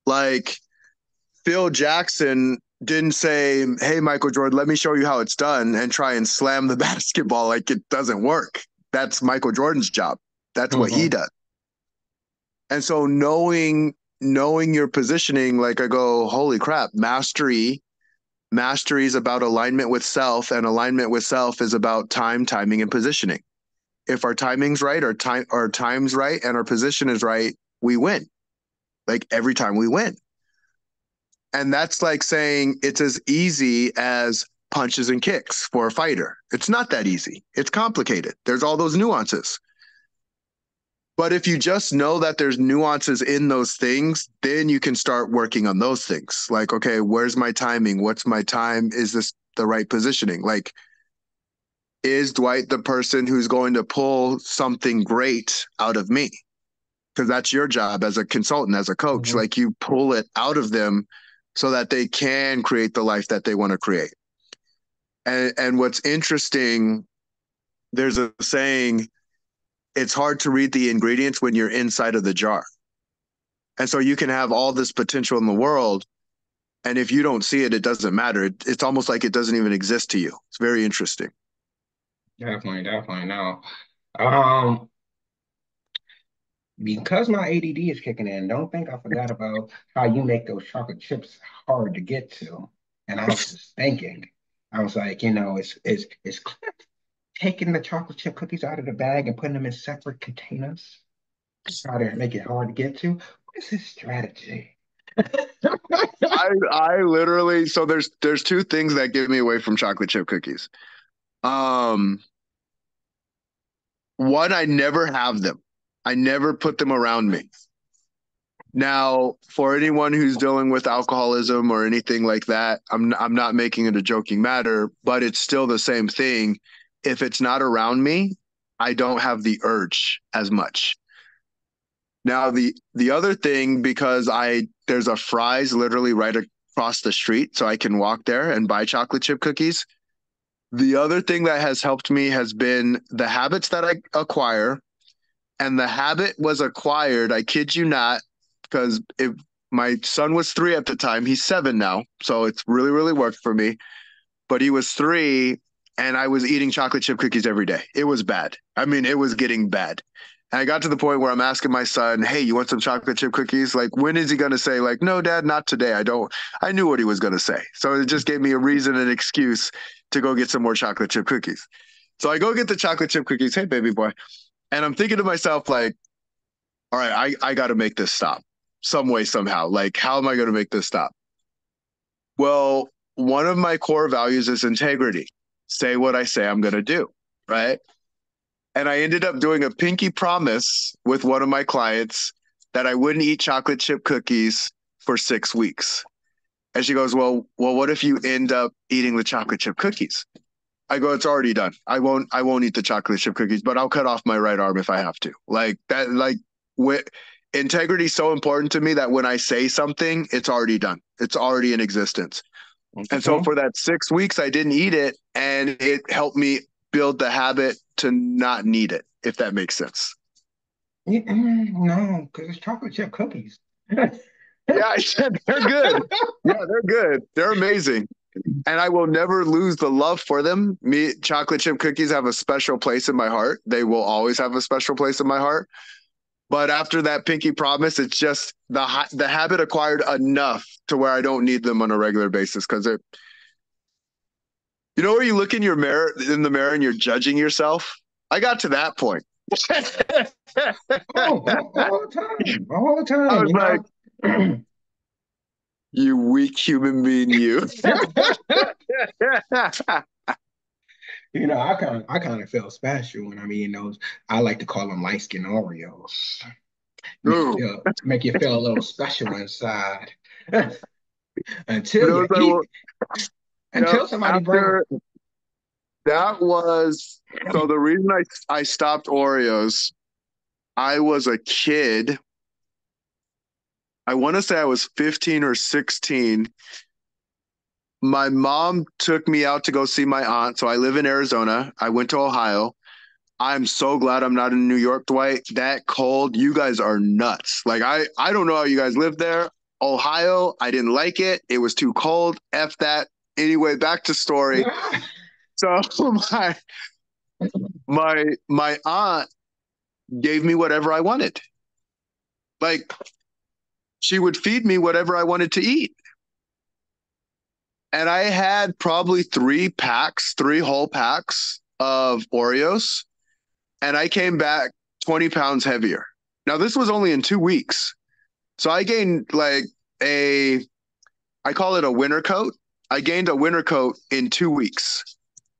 Like Phil Jackson didn't say, hey, Michael Jordan, let me show you how it's done and try and slam the basketball. Like it doesn't work. That's Michael Jordan's job. That's what he Mm-hmm. does. And so knowing your positioning, like I go, holy crap, mastery is about alignment with self, and alignment with self is about time, timing, and positioning. If our timing's right, our time's right, and our position is right, we win. Like every time we win. And that's like saying it's as easy as punches and kicks for a fighter. It's not that easy. It's complicated. There's all those nuances. But if you just know that there's nuances in those things, then you can start working on those things. Like, okay, where's my timing? What's my time? Is this the right positioning? Like, is Dwyght the person who's going to pull something great out of me? Because that's your job as a consultant, as a coach. Mm-hmm. Like, you pull it out of them so that they can create the life that they want to create. And what's interesting, there's a saying, it's hard to read the ingredients when you're inside of the jar. And so you can have all this potential in the world, and if you don't see it, it doesn't matter. It's almost like it doesn't even exist to you. It's very interesting. Definitely, definitely. No. Um, because my ADD is kicking in, don't think I forgot about how you make those chocolate chips hard to get to. And I was just thinking, I was like, it's Cliff taking the chocolate chip cookies out of the bag and putting them in separate containers to try to make it hard to get to. What is his strategy? I literally, so there's two things that get me away from chocolate chip cookies. Um, One, I never have them. I never put them around me. Now, for anyone who's dealing with alcoholism or anything like that, I'm not making it a joking matter, but it's still the same thing. If it's not around me, I don't have the urge as much. Now, the other thing, because I there's a Fry's literally right across the street, so I can walk there and buy chocolate chip cookies. The other thing that has helped me has been the habits that I acquire. And the habit was acquired, I kid you not, because if my son was 3 at the time, he's 7 now. So it's really, really worked for me. But he was 3 and I was eating chocolate chip cookies every day. It was bad. I mean, it was getting bad. And I got to the point where I'm asking my son, hey, you want some chocolate chip cookies? Like, when is he going to say, like, no, dad, not today? I knew what he was going to say. So it just gave me a reason and excuse to go get some more chocolate chip cookies. So I go get the chocolate chip cookies. Hey, baby boy. And I'm thinking to myself, like, all right, I got to make this stop some way, somehow. Like, how am I going to make this stop? Well, one of my core values is integrity. Say what I say I'm going to do, right? And I ended up doing a pinky promise with one of my clients that I wouldn't eat chocolate chip cookies for 6 weeks. And she goes, well, what if you end up eating the chocolate chip cookies? I go, it's already done. I won't eat the chocolate chip cookies, but I'll cut off my right arm if I have to. Like that, integrity is so important to me that when I say something, it's already done. It's already in existence. And so Okay. for that 6 weeks, I didn't eat it, and it helped me build the habit to not need it, if that makes sense. No, because it's chocolate chip cookies. Yeah, I said they're good. Yeah, they're good. They're amazing. And I will never lose the love for them. Me, chocolate chip cookies have a special place in my heart. They will always have a special place in my heart. But after that pinky promise, it's just the habit acquired enough to where I don't need them on a regular basis. Because you know where you look in the mirror and you're judging yourself. I got to that point. Oh, all the time, all the I time, was like, you weak human being, you. I kind of feel special when I'm eating those. I like to call them light skin Oreos. Ooh, Make you feel a little special inside until you those I will. eat, Yep. until somebody bring. After that was so the reason I stopped Oreos. I was a kid. I want to say I was 15 or 16. My mom took me out to go see my aunt. So I live in Arizona. I went to Ohio. I'm so glad I'm not in New York, Dwyght. That cold, you guys are nuts. Like I don't know how you guys live there. Ohio, I didn't like it. It was too cold. F that. Anyway, back to story. So my my aunt gave me whatever I wanted. Like she would feed me whatever I wanted to eat. And I had probably 3 packs, 3 whole packs of Oreos, and I came back 20 pounds heavier. Now, this was only in 2 weeks. So I gained like I call it a winter coat. I gained a winter coat in 2 weeks.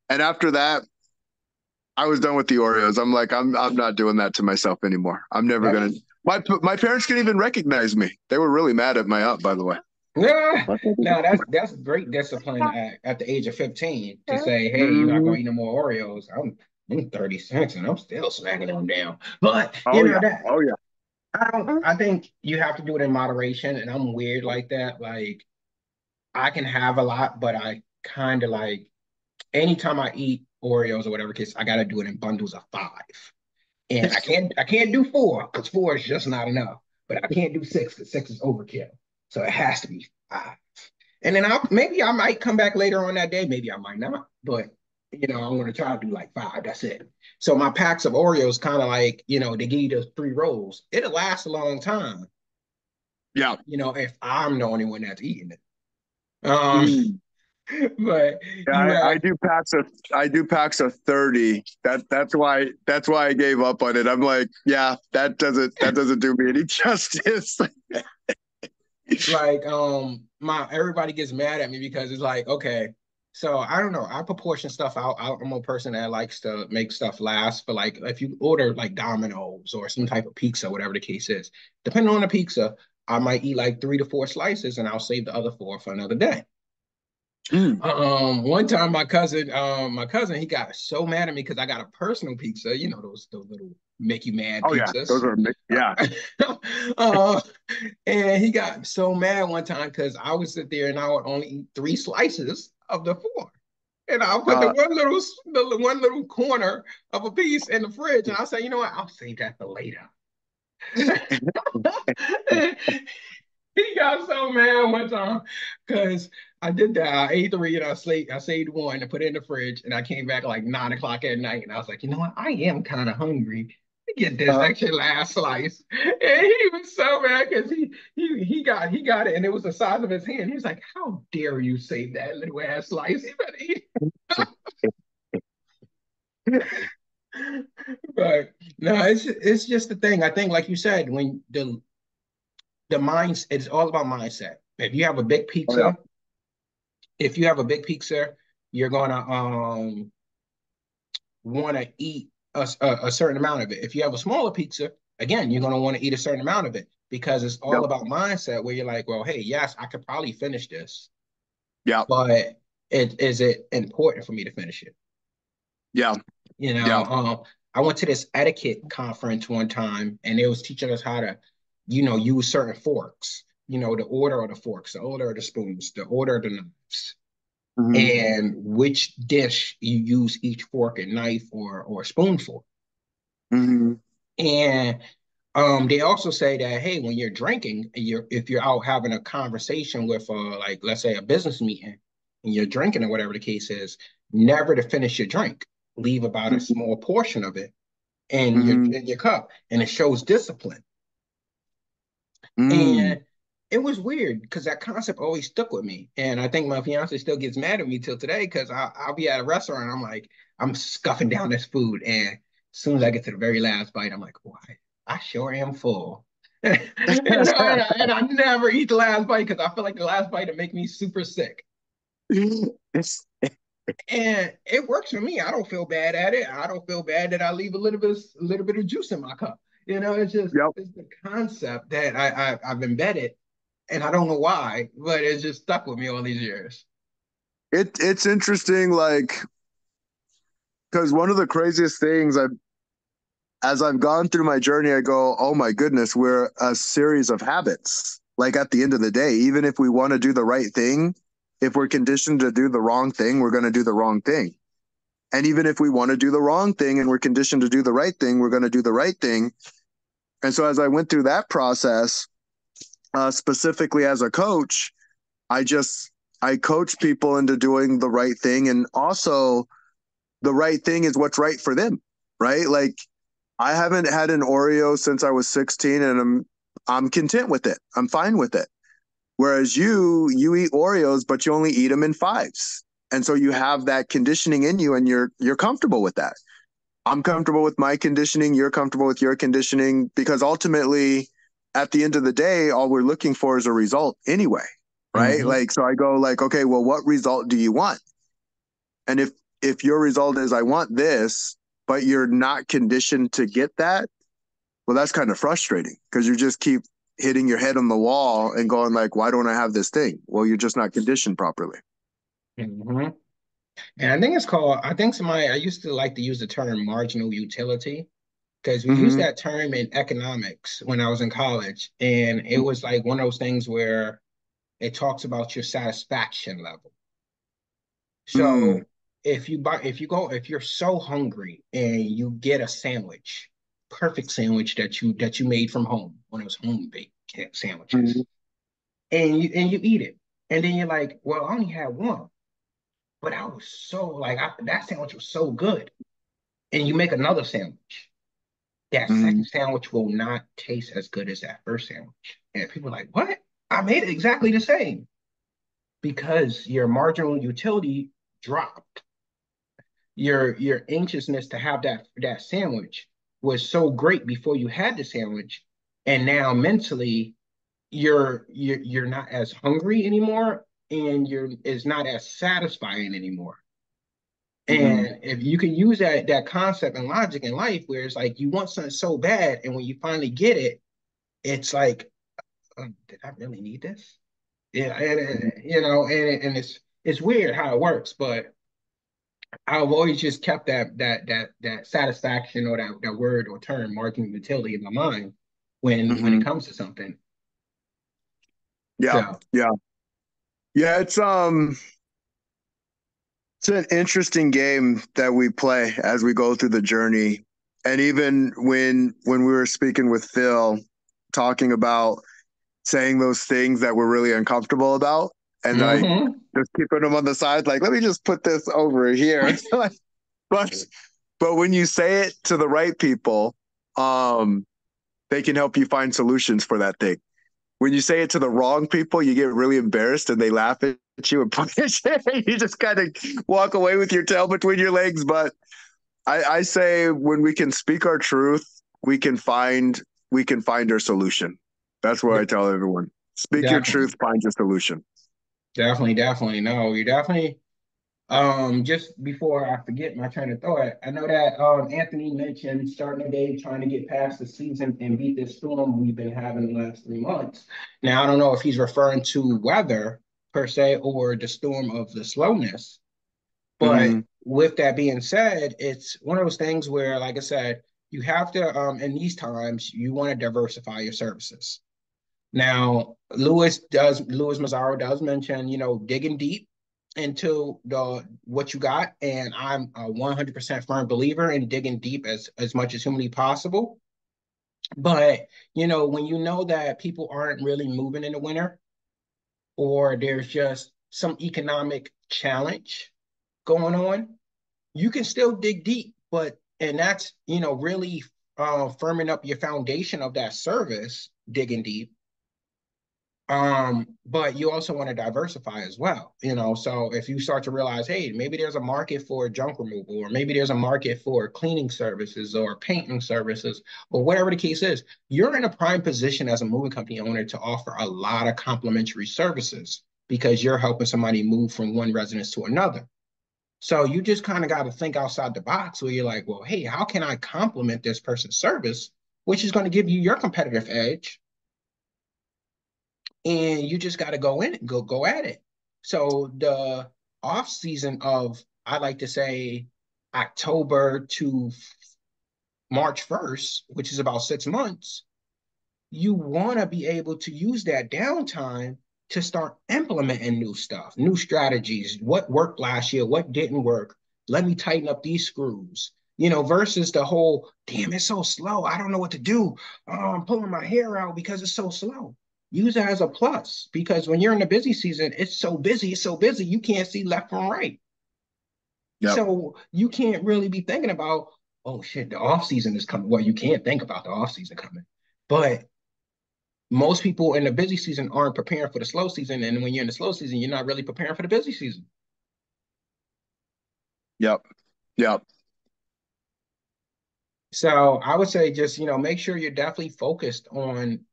And after that, I was done with the Oreos. I'm like, I'm not doing that to myself anymore. I'm never That, gonna. My parents can even recognize me. They were really mad at my aunt, by the way. yeah, no, that's great discipline at the age of 15 to say, hey, you're not Mm-hmm. gonna eat no more Oreos. I'm 36 and I'm still smacking them down. But Oh yeah. Oh I think you have to do it in moderation, and I'm weird like that. Like I can have a lot, but I kind of like anytime I eat Oreos or whatever case, I gotta do it in bundles of 5. And I can't do 4 because 4 is just not enough. But I can't do 6 because 6 is overkill. So it has to be 5. And then maybe I might come back later on that day. Maybe I might not. But I'm gonna try to do like 5. That's it. So my packs of Oreos kind of like, they give you those 3 rolls. It'll last a long time, Yeah. if I'm the only one that's eating it. Um, Mm. but Yeah, you I have do packs of 30. That's why I gave up on it. I'm like, yeah, that doesn't do me any justice. like my everybody gets mad at me because it's like, okay, so I don't know, I proportion stuff out. I'm a person that likes to make stuff last for, like, if you order like Domino's or some type of pizza, whatever the case is, depending on the pizza, I might eat like 3 to 4 slices and I'll save the other 4 for another day. Mm. One time my cousin, he got so mad at me because I got a personal pizza, those little make you mad Oh yeah, pizzas. those are yeah. uh, and he got so mad one time because I would sit there and I would only eat 3 slices of the 4. And I'll put Uh, the one little corner of a piece in the fridge, and I'll say, you know what, I'll save that for later. He got so mad one time because I did that. I ate 3 and I saved 1 and put it in the fridge. And I came back like 9 o'clock at night and I was like, you know what? I am kind of hungry. Let me get this uh, extra last slice. And he was so mad because he got it and it was the size of his hand. He was like, how dare you save that little ass slice? You better eat. But no, it's just the thing. I think, like you said, when the mind, it's all about mindset. oh yeah. If you have a big pizza, you're gonna want to eat a certain amount of it. If you have a smaller pizza, again, you're gonna want to eat a certain amount of it because it's all Yep. about mindset. Where you're like, well, hey, yes, I could probably finish this, Yeah. but is it important for me to finish it? Yeah. You know, Yeah. I went to this etiquette conference one time, and it was teaching us how to, use certain forks. The order of the forks, the order of the spoons, the order of the knives, Hmm. and which dish you use each fork and knife or spoon for. Hmm. And they also say that, hey, when you're drinking, if you're out having a conversation with, like, let's say a business meeting, and you're drinking or whatever the case is, never to finish your drink. Leave about a small portion of it in your Hmm. in your cup, and it shows discipline. Mm. And it was weird because that concept always stuck with me. And I think my fiance still gets mad at me till today because I'll be at a restaurant and I'm like, I'm scuffing down this food. And as soon as I get to the very last bite, I'm like, oh, I sure am full. And I never eat the last bite because I feel like the last bite will make me super sick. And it works for me. I don't feel bad at it. I don't feel bad that I leave a little bit of juice in my cup. It's just Yep. it's the concept that I've embedded, and I don't know why, but it's just stuck with me all these years. It's interesting, like, because one of the craziest things as I've gone through my journey, I go, oh my goodness, we're a series of habits. Like at the end of the day, even if we want to do the right thing, if we're conditioned to do the wrong thing, we're going to do the wrong thing. And even if we want to do the wrong thing and we're conditioned to do the right thing, we're going to do the right thing. And so as I went through that process, specifically as a coach, I just I coach people into doing the right thing, and also the right thing is what's right for them, right? Like I haven't had an Oreo since I was 16, and I'm content with it. I'm fine with it. Whereas you eat Oreos, but you only eat them in fives, and so you have that conditioning in you, and you're comfortable with that. I'm comfortable with my conditioning. You're comfortable with your conditioning because ultimately, at the end of the day, all we're looking for is a result anyway, right? Mm-hmm. Like, so I go like, okay, well, what result do you want? And if your result is I want this, but you're not conditioned to get that, well, that's kind of frustrating because you just keep hitting your head on the wall and going like, why don't I have this thing? Well, you're just not conditioned properly. Mm-hmm. And I think I used to like to use the term marginal utility because we used Mm-hmm. that term in economics when I was in college. And it was like one of those things where it talks about your satisfaction level. Mm, So if you're so hungry and you get a sandwich, perfect sandwich that you made from home, one of those home baked mm, sandwiches, and you eat it, and then you're like, well, I only had one, but I was so like that sandwich was so good, and you make another sandwich. That mm, second sandwich will not taste as good as that first sandwich. And people are like, what? I made it exactly the same because your marginal utility dropped. Your anxiousness to have that sandwich was so great before you had the sandwich, and now mentally you're not as hungry anymore, and you're it's not as satisfying anymore. mm. And if you can use that concept and logic in life, where it's like you want something so bad, and when you finally get it, it's like, did I really need this? Yeah, and and it's weird how it works, but I've always just kept that satisfaction, or that word or term, marginal utility, in my mind when it Mhm. comes to something. Yeah, So, yeah, yeah. It's an interesting game that we play as we go through the journey, and even when we were speaking with Phil, talking about saying those things that we're really uncomfortable about, and like hmm just keeping them on the side, like let me just put this over here. but but when you say it to the right people, um, they can help you find solutions for that thing. When you say it to the wrong people, you get really embarrassed and they laugh at you and punish you. You just kind of walk away with your tail between your legs. But I say when we can speak our truth, we can find our solution. That's what I tell everyone. Speak your definitely, truth, find your solution. definitely. No, you definitely. Just before I forget my train of thought, I know that Anthony mentioned starting the day trying to get past the season and beat this storm we've been having the last 3 months. Now, I don't know if he's referring to weather per se, or the storm of the slowness. But Mm-hmm. with that being said, it's one of those things where, like I said, you have to, in these times, you want to diversify your services. Now, Louis Mazzaro does mention, digging deep into the what you got, and I'm a 100% firm believer in digging deep as much as humanly possible. But when you know that people aren't really moving in the winter, or there's just some economic challenge going on, you can still dig deep, and that's really firming up your foundation of that service, digging deep. But you also want to diversify as well, so if you start to realize, hey, maybe there's a market for junk removal, or maybe there's a market for cleaning services or painting services, or whatever the case is, you're in a prime position as a moving company owner to offer a lot of complementary services, because you're helping somebody move from one residence to another. So you just kind of got to think outside the box, where you're like, well, hey, how can I complement this person's service, which is going to give you your competitive edge? And you just got to go in and go at it. So the off season of, I like to say, October to March 1st, which is about 6 months, you want to be able to use that downtime to start implementing new stuff, new strategies. What worked last year? What didn't work? Let me tighten up these screws. Versus the whole, damn, it's so slow. I don't know what to do. Oh, I'm pulling my hair out because it's so slow. Use it as a plus, because when you're in the busy season, it's so busy, you can't see left from right. Yep. So you can't really be thinking about, oh shit, the off season is coming. Well, you can't think about the off season coming, but most people in the busy season aren't preparing for the slow season, and when you're in the slow season, you're not really preparing for the busy season. Yep. Yep. So I would say, just make sure you're definitely focused on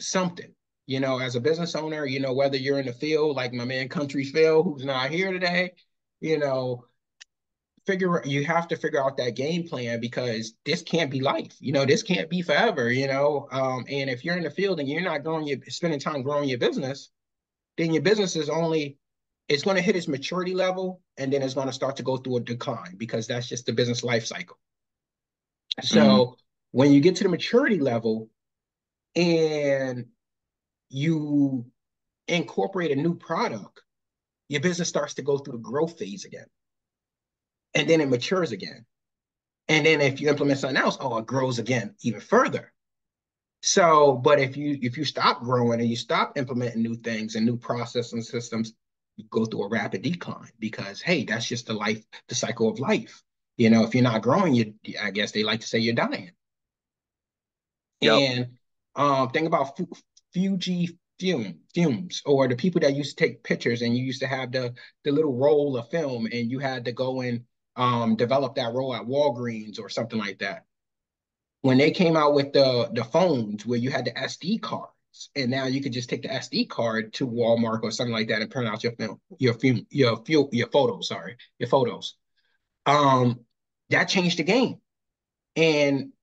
something. As a business owner, whether you're in the field like my man Country Phil, who's not here today, you know you have to figure out that game plan, because this can't be life. This can't be forever. And if you're in the field and you're not spending time growing your business, then your business is only it's going to hit its maturity level, and then it's going to start to go through a decline, because that's just the business life cycle. Mm-hmm. So when you get to the maturity level, and you incorporate a new product, your business starts to go through the growth phase again. And then it matures again. And then if you implement something else, oh, it grows again even further. So, but if you stop growing and you stop implementing new things and new processes and systems, you go through a rapid decline because hey, that's just the cycle of life. If you're not growing, I guess they like to say you're dying. Yep. And think about Fuji fumes, or the people that used to take pictures and you used to have the little roll of film and you had to go and develop that roll at Walgreens or something like that. When they came out with the phones where you had the SD cards, and now you could just take the SD card to Walmart or something like that and print out your film, your photos, sorry, your photos. Um, that changed the game. And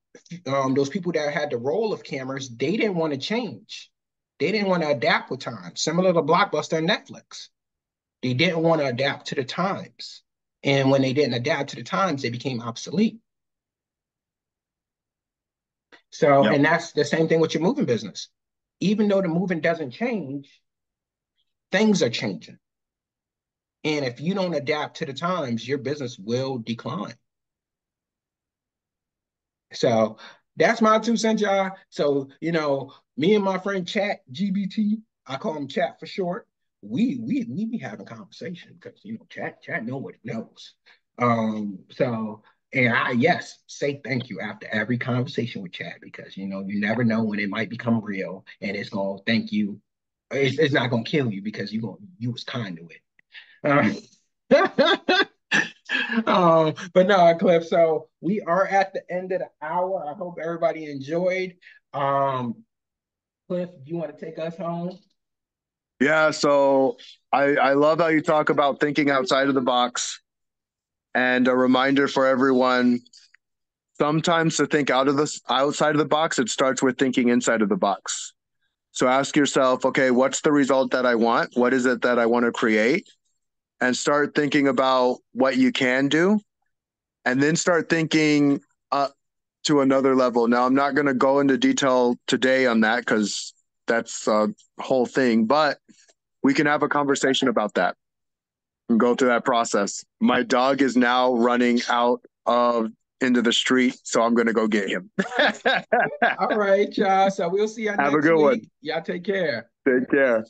those people that had the role of cameras, they didn't want to change. They didn't want to adapt with time, similar to Blockbuster and Netflix. They didn't want to adapt to the times. And when they didn't adapt to the times, they became obsolete. So, Yep. and that's the same thing with your moving business. Even though the moving doesn't change, things are changing. And if you don't adapt to the times, your business will decline. So that's my 2 cents, y'all. So, me and my friend Chat GBT, I call him Chat for short. We be having conversation because Chat know what he knows. So and I yes, say thank you after every conversation with Chat because you never know when it might become real and it's gonna thank you. It's not gonna kill you because you was kind to it. But no, Cliff. So we are at the end of the hour. I hope everybody enjoyed. Cliff, do you want to take us home? Yeah. So I love how you talk about thinking outside of the box, and a reminder for everyone. Sometimes to think outside of the box, it starts with thinking inside of the box. So ask yourself, okay, what's the result that I want? What is it that I want to create? And start thinking about what you can do, and then start thinking to another level. Now, I'm not going to go into detail today on that because that's a whole thing, but we can have a conversation about that and go through that process. My dog is now running out of into the street, so I'm going to go get him. All right, y'all. So we'll see you Have a next good one. week. Y'all take care. Take care.